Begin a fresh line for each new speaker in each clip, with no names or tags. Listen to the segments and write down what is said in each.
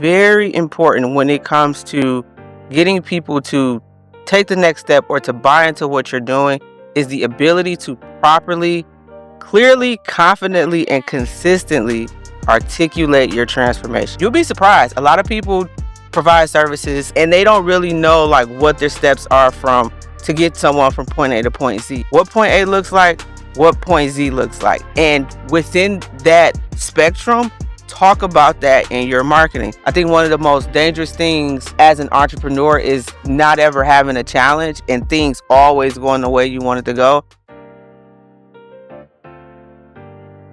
very important when it comes to getting people to take the next step or to buy into what you're doing is the ability to properly, clearly, confidently, and consistently articulate your transformation. You'll be surprised. A lot of people provide services and they don't really know like what their steps are to get someone from point A to point Z. What point A looks like, what point Z looks like. And within that spectrum, talk about that in your marketing. I think one of the most dangerous things as an entrepreneur is not ever having a challenge and things always going the way you want it to go.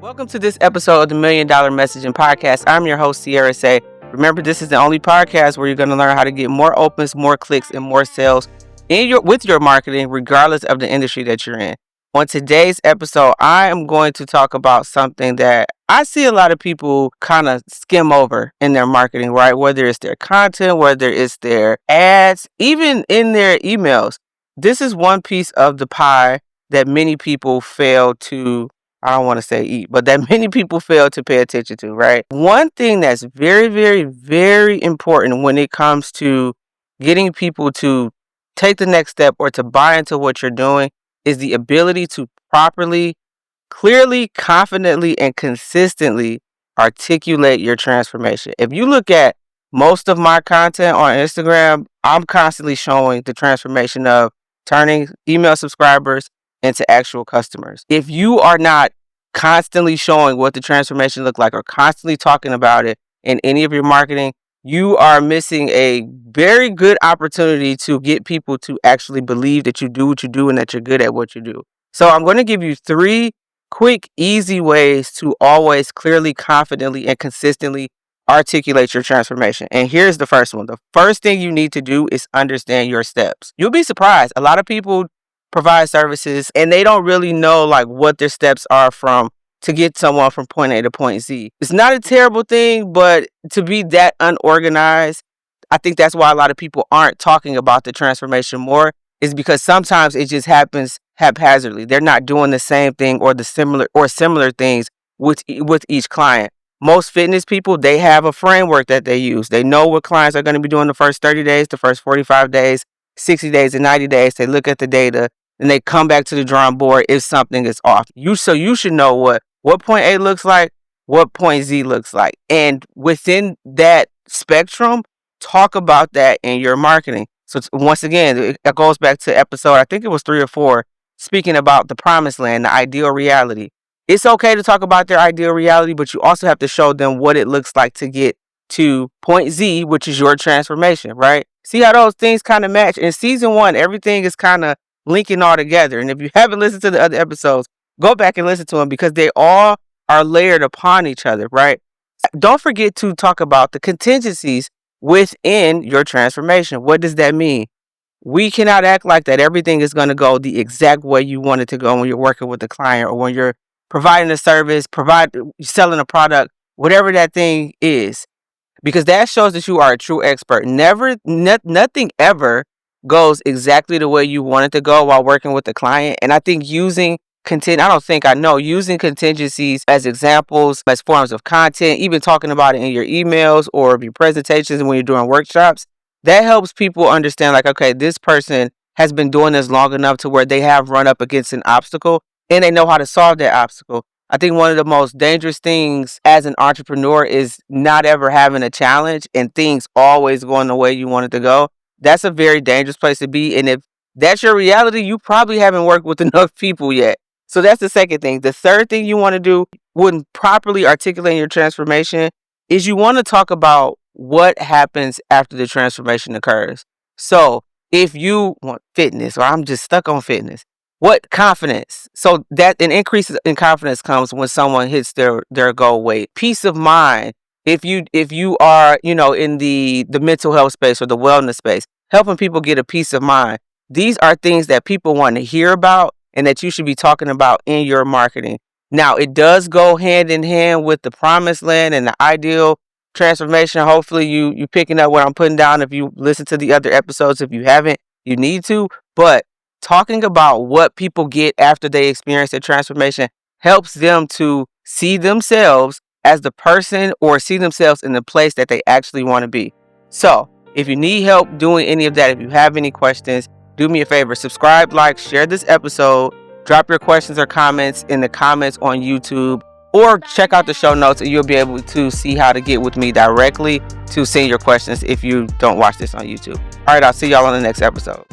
Welcome to this episode of the $1 Million Messaging Podcast. I'm your host, Cierra Seay. Remember, this is the only podcast where you're going to learn how to get more opens, more clicks, and more sales with your marketing, regardless of the industry that you're in. On today's episode, I am going to talk about something that I see a lot of people kind of skim over in their marketing, right? Whether it's their content, whether it's their ads, even in their emails. This is one piece of the pie that many people fail to, I don't want to say eat, but that many people fail to pay attention to, right? One thing that's very, very, very important when it comes to getting people to take the next step or to buy into what you're doing is the ability to properly, clearly, confidently, and consistently articulate your transformation. If you look at most of my content on Instagram, I'm constantly showing the transformation of turning email subscribers into actual customers. If you are not constantly showing what the transformation look like or constantly talking about it in any of your marketing, you are missing a very good opportunity to get people to actually believe that you do what you do and that you're good at what you do. So I'm going to give you 3 quick, easy ways to always clearly, confidently, and consistently articulate your transformation. And here's the first one. The first thing you need to do is understand your steps. You'll be surprised. A lot of people provide services and they don't really know like what their steps are to get someone from point A to point Z. It's not a terrible thing, but to be that unorganized, I think that's why a lot of people aren't talking about the transformation more, is because sometimes it just happens haphazardly. They're not doing the same thing or similar things with each client. Most fitness people, they have a framework that they use. They know what clients are going to be doing the first 30 days, the first 45 days, 60 days, and 90 days. They look at the data and they come back to the drawing board if something is off. You should know what point A looks like, what point Z looks like. And within that spectrum, talk about that in your marketing. So once again, it goes back to episode, I think it was 3 or 4, speaking about the promised land, the ideal reality. It's okay to talk about their ideal reality, but you also have to show them what it looks like to get to point Z, which is your transformation, right? See how those things kind of match? In season 1, everything is kind of linking all together. And if you haven't listened to the other episodes, go back and listen to them because they all are layered upon each other, right? Don't forget to talk about the contingencies within your transformation. What does that mean? We cannot act like that everything is going to go the exact way you want it to go when you're working with the client or when you're providing a service, selling a product, whatever that thing is, because that shows that you are a true expert. Nothing ever goes exactly the way you want it to go while working with the client. And I think using contingencies as examples, as forms of content, even talking about it in your emails or your presentations when you're doing workshops, that helps people understand like, okay, this person has been doing this long enough to where they have run up against an obstacle and they know how to solve that obstacle. I think one of the most dangerous things as an entrepreneur is not ever having a challenge and things always going the way you want it to go. That's a very dangerous place to be. And if that's your reality, you probably haven't worked with enough people yet. So that's the second thing. The third thing you want to do when properly articulating your transformation is you want to talk about what happens after the transformation occurs. So if you want fitness, or I'm just stuck on fitness, what confidence? So that an increase in confidence comes when someone hits their goal weight. Peace of mind. If you are, in the mental health space or the wellness space, helping people get a peace of mind. These are things that people want to hear about and that you should be talking about in your marketing. Now, it does go hand in hand with the promised land and the ideal transformation. Hopefully you picking up what I'm putting down. If you listen to the other episodes, if you haven't, you need to. But talking about what people get after they experience their transformation helps them to see themselves as the person or see themselves in the place that they actually want to be. So if you need help doing any of that, if you have any questions, do me a favor, subscribe, like, share this episode, drop your questions or comments in the comments on YouTube, or check out the show notes and you'll be able to see how to get with me directly to send your questions if you don't watch this on YouTube. All right, I'll see y'all on the next episode.